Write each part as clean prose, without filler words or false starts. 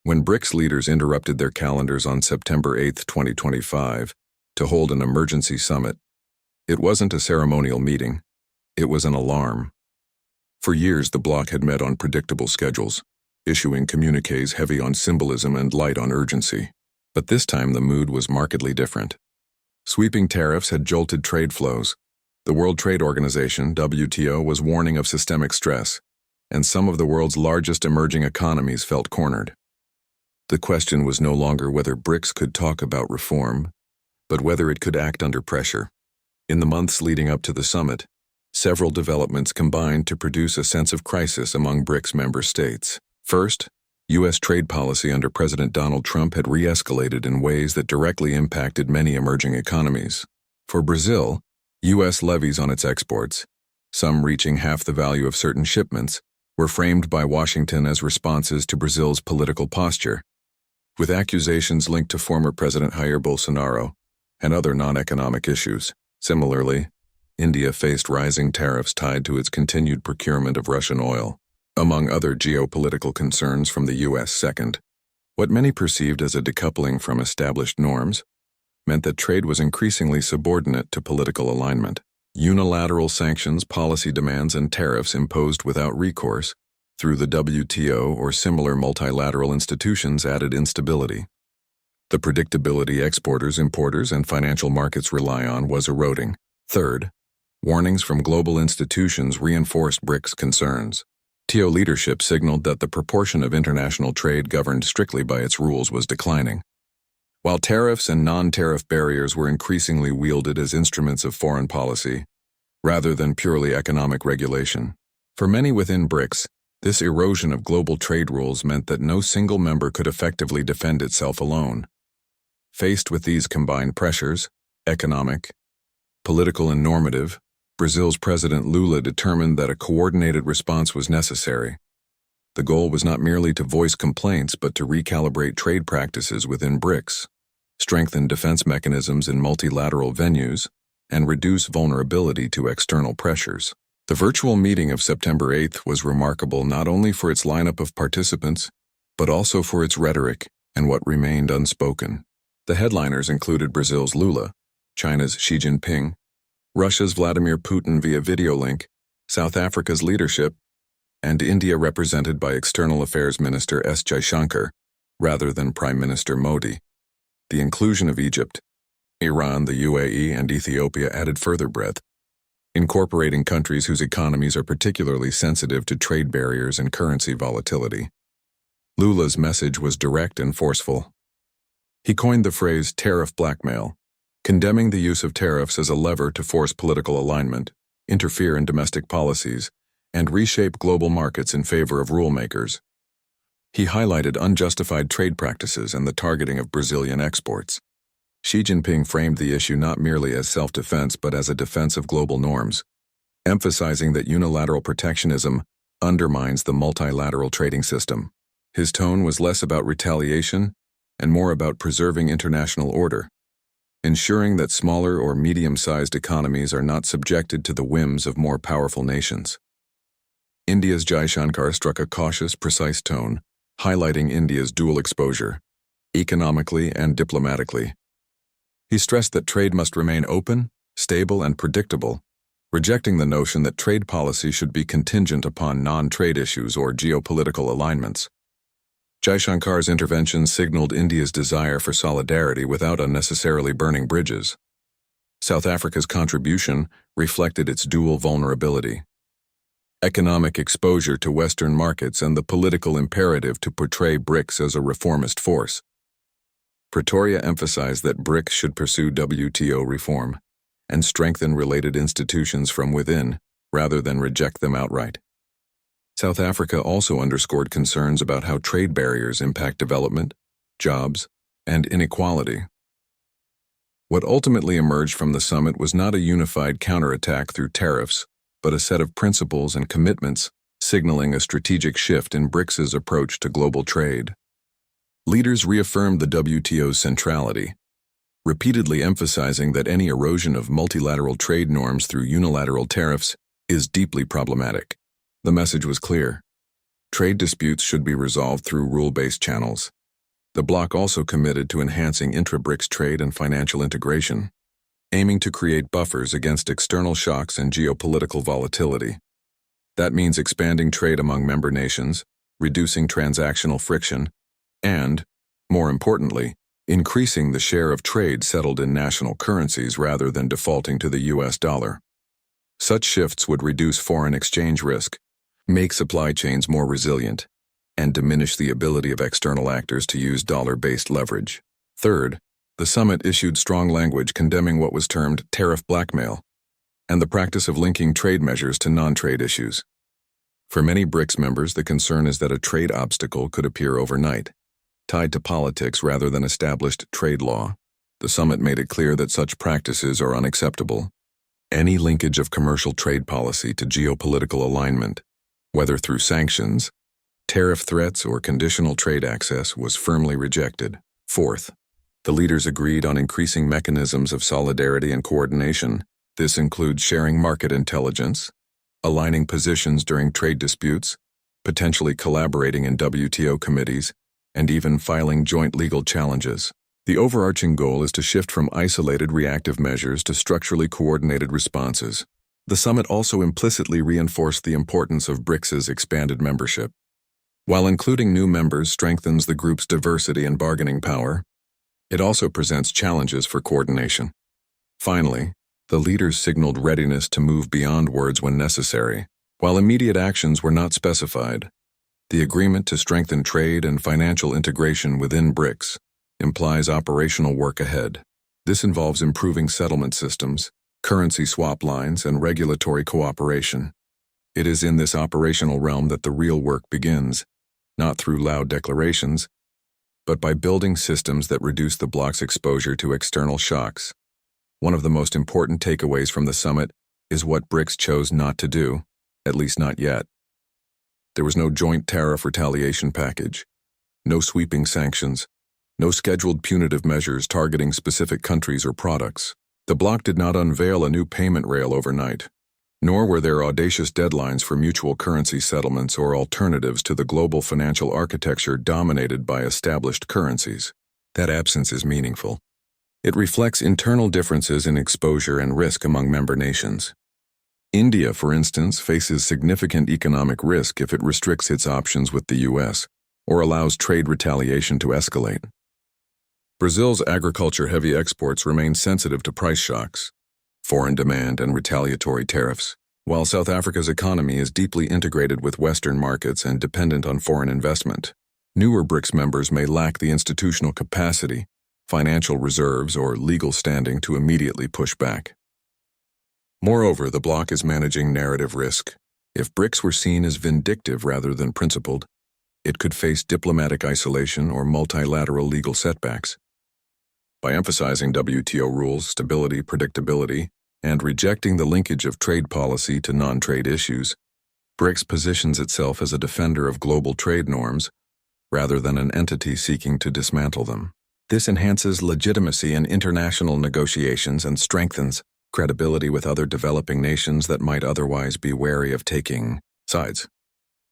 When BRICS leaders interrupted their calendars on September 8, 2025, to hold an emergency summit, it wasn't a ceremonial meeting, it was an alarm. For years, the bloc had met on predictable schedules, issuing communiques heavy on symbolism and light on urgency. But this time the mood was markedly different. Sweeping tariffs had jolted trade flows. The World Trade Organization, WTO, was warning of systemic stress, and some of the world's largest emerging economies felt cornered. The question was no longer whether BRICS could talk about reform, but whether it could act under pressure. In the months leading up to the summit, several developments combined to produce a sense of crisis among BRICS member states. First, U.S. trade policy under President Donald Trump had re-escalated in ways that directly impacted many emerging economies. For Brazil, U.S. levies on its exports, some reaching half the value of certain shipments, were framed by Washington as responses to Brazil's political posture, with accusations linked to former President Jair Bolsonaro and other non-economic issues. Similarly, India faced rising tariffs tied to its continued procurement of Russian oil, among other geopolitical concerns from the U.S. Second, what many perceived as a decoupling from established norms meant that trade was increasingly subordinate to political alignment. Unilateral sanctions, policy demands, and tariffs imposed without recourse through the WTO or similar multilateral institutions added instability. The predictability exporters, importers, and financial markets rely on was eroding. Third, warnings from global institutions reinforced BRICS concerns. TO leadership signaled that the proportion of international trade governed strictly by its rules was declining, while tariffs and non-tariff barriers were increasingly wielded as instruments of foreign policy, rather than purely economic regulation. For many within BRICS, this erosion of global trade rules meant that no single member could effectively defend itself alone. Faced with these combined pressures, economic, political, and normative, Brazil's President Lula determined that a coordinated response was necessary. The goal was not merely to voice complaints but to recalibrate trade practices within BRICS, strengthen defense mechanisms in multilateral venues, and reduce vulnerability to external pressures. The virtual meeting of September 8th was remarkable not only for its lineup of participants, but also for its rhetoric and what remained unspoken. The headliners included Brazil's Lula, China's Xi Jinping, Russia's Vladimir Putin via video link, South Africa's leadership, and India represented by External Affairs Minister S. Jaishankar, rather than Prime Minister Modi. The inclusion of Egypt, Iran, the UAE, and Ethiopia added further breadth, incorporating countries whose economies are particularly sensitive to trade barriers and currency volatility. Lula's message was direct and forceful. He coined the phrase tariff blackmail, condemning the use of tariffs as a lever to force political alignment, interfere in domestic policies, and reshape global markets in favor of rule-makers. He highlighted unjustified trade practices and the targeting of Brazilian exports. Xi Jinping framed the issue not merely as self-defense but as a defense of global norms, emphasizing that unilateral protectionism undermines the multilateral trading system. His tone was less about retaliation and more about preserving international order, ensuring that smaller or medium-sized economies are not subjected to the whims of more powerful nations. India's Jaishankar struck a cautious, precise tone, highlighting India's dual exposure, economically and diplomatically. He stressed that trade must remain open, stable, and predictable, rejecting the notion that trade policy should be contingent upon non-trade issues or geopolitical alignments. Jaishankar's intervention signaled India's desire for solidarity without unnecessarily burning bridges. South Africa's contribution reflected its dual vulnerability: economic exposure to Western markets and the political imperative to portray BRICS as a reformist force. Pretoria emphasized that BRICS should pursue WTO reform and strengthen related institutions from within, rather than reject them outright. South Africa also underscored concerns about how trade barriers impact development, jobs, and inequality. What ultimately emerged from the summit was not a unified counterattack through tariffs, but a set of principles and commitments signaling a strategic shift in BRICS's approach to global trade. Leaders reaffirmed the WTO's centrality, repeatedly emphasizing that any erosion of multilateral trade norms through unilateral tariffs is deeply problematic. The message was clear: Trade disputes should be resolved through rule-based channels. The bloc also committed to enhancing intra-BRICS trade and financial integration, aiming to create buffers against external shocks and geopolitical volatility. That means expanding trade among member nations, reducing transactional friction, and, more importantly, increasing the share of trade settled in national currencies rather than defaulting to the US dollar. Such shifts would reduce foreign exchange risk, make supply chains more resilient, and diminish the ability of external actors to use dollar-based leverage. Third, the summit issued strong language condemning what was termed tariff blackmail and the practice of linking trade measures to non-trade issues. For many BRICS members, the concern is that a trade obstacle could appear overnight, tied to politics rather than established trade law. The summit made it clear that such practices are unacceptable. Any linkage of commercial trade policy to geopolitical alignment, whether through sanctions, tariff threats, or conditional trade access, was firmly rejected. Fourth, the leaders agreed on increasing mechanisms of solidarity and coordination. This includes sharing market intelligence, aligning positions during trade disputes, potentially collaborating in WTO committees, and even filing joint legal challenges. The overarching goal is to shift from isolated reactive measures to structurally coordinated responses. The summit also implicitly reinforced the importance of BRICS's expanded membership. While including new members strengthens the group's diversity and bargaining power, it also presents challenges for coordination. Finally, the leaders signaled readiness to move beyond words when necessary. While immediate actions were not specified, the agreement to strengthen trade and financial integration within BRICS implies operational work ahead. This involves improving settlement systems, currency swap lines, and regulatory cooperation. It is in this operational realm that the real work begins, not through loud declarations, but by building systems that reduce the bloc's exposure to external shocks. One of the most important takeaways from the summit is what BRICS chose not to do, at least not yet. There was no joint tariff retaliation package, no sweeping sanctions, no scheduled punitive measures targeting specific countries or products. The bloc did not unveil a new payment rail overnight, nor were there audacious deadlines for mutual currency settlements or alternatives to the global financial architecture dominated by established currencies. That absence is meaningful. It reflects internal differences in exposure and risk among member nations. India, for instance, faces significant economic risk if it restricts its options with the US or allows trade retaliation to escalate. Brazil's agriculture-heavy exports remain sensitive to price shocks, foreign demand, and retaliatory tariffs, while South Africa's economy is deeply integrated with Western markets and dependent on foreign investment. Newer BRICS members may lack the institutional capacity, financial reserves, or legal standing to immediately push back. Moreover, the bloc is managing narrative risk. If BRICS were seen as vindictive rather than principled, it could face diplomatic isolation or multilateral legal setbacks. By emphasizing WTO rules, stability, predictability, and rejecting the linkage of trade policy to non-trade issues, BRICS positions itself as a defender of global trade norms rather than an entity seeking to dismantle them. This enhances legitimacy in international negotiations and strengthens credibility with other developing nations that might otherwise be wary of taking sides.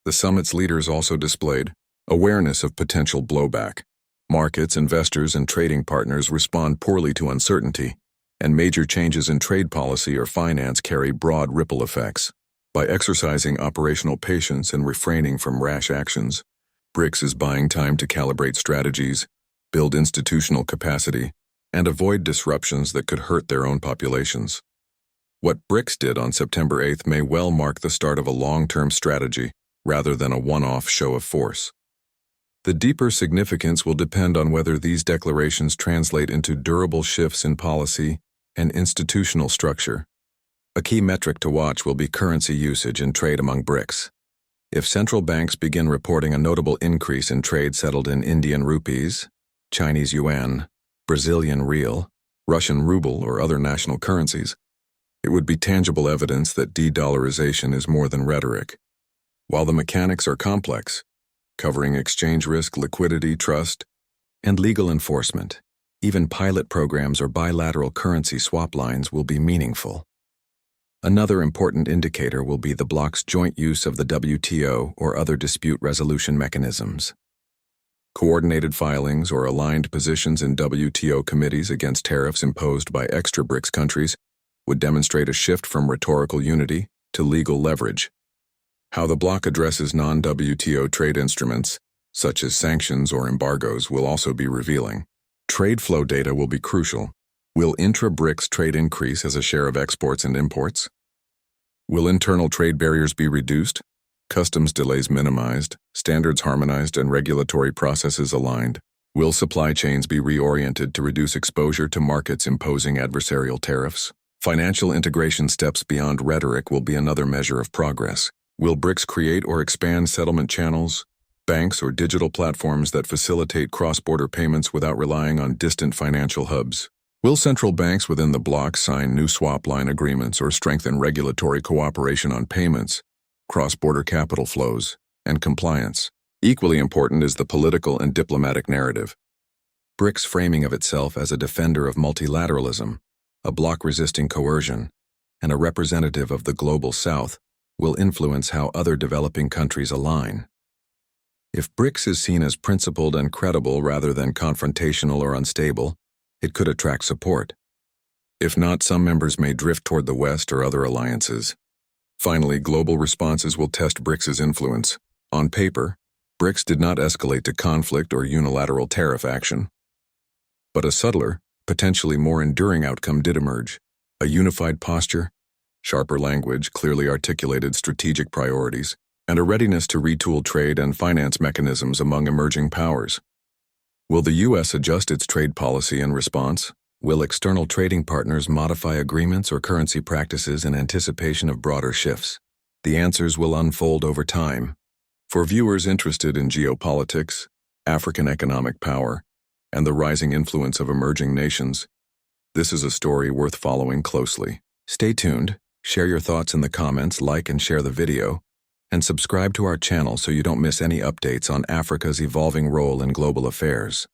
The summit's leaders also displayed awareness of potential blowback. Markets, investors, and trading partners respond poorly to uncertainty, and major changes in trade policy or finance carry broad ripple effects. By exercising operational patience and refraining from rash actions, BRICS is buying time to calibrate strategies, build institutional capacity, and avoid disruptions that could hurt their own populations. What BRICS did on September 8th may well mark the start of a long-term strategy rather than a one-off show of force. The deeper significance will depend on whether these declarations translate into durable shifts in policy and institutional structure. A key metric to watch will be currency usage and trade among BRICS. If central banks begin reporting a notable increase in trade settled in Indian rupees, Chinese yuan, Brazilian real, Russian ruble, or other national currencies, it would be tangible evidence that de-dollarization is more than rhetoric. While the mechanics are complex, covering exchange risk, liquidity, trust, and legal enforcement, even pilot programs or bilateral currency swap lines will be meaningful. Another important indicator will be the bloc's joint use of the WTO or other dispute resolution mechanisms. Coordinated filings or aligned positions in WTO committees against tariffs imposed by extra BRICS countries would demonstrate a shift from rhetorical unity to legal leverage. How the bloc addresses non-WTO trade instruments, such as sanctions or embargoes, will also be revealing. Trade flow data will be crucial. Will intra-BRICS trade increase as a share of exports and imports? Will internal trade barriers be reduced, customs delays minimized, standards harmonized, and regulatory processes aligned? Will supply chains be reoriented to reduce exposure to markets imposing adversarial tariffs? Financial integration steps beyond rhetoric will be another measure of progress. Will BRICS create or expand settlement channels, banks, or digital platforms that facilitate cross-border payments without relying on distant financial hubs? Will central banks within the bloc sign new swap line agreements or strengthen regulatory cooperation on payments, cross-border capital flows, and compliance? Equally important is the political and diplomatic narrative. BRICS' framing of itself as a defender of multilateralism, a bloc resisting coercion, and a representative of the global South will influence how other developing countries align. If BRICS is seen as principled and credible rather than confrontational or unstable, it could attract support. If not, some members may drift toward the West or other alliances. Finally, global responses will test BRICS's influence. On paper, BRICS did not escalate to conflict or unilateral tariff action. But a subtler, potentially more enduring outcome did emerge: a unified posture, sharper language, clearly articulated strategic priorities, and a readiness to retool trade and finance mechanisms among emerging powers. Will the U.S. adjust its trade policy in response? Will external trading partners modify agreements or currency practices in anticipation of broader shifts? The answers will unfold over time. For viewers interested in geopolitics, African economic power, and the rising influence of emerging nations, this is a story worth following closely. Stay tuned, share your thoughts in the comments, like and share the video, and subscribe to our channel so you don't miss any updates on Africa's evolving role in global affairs.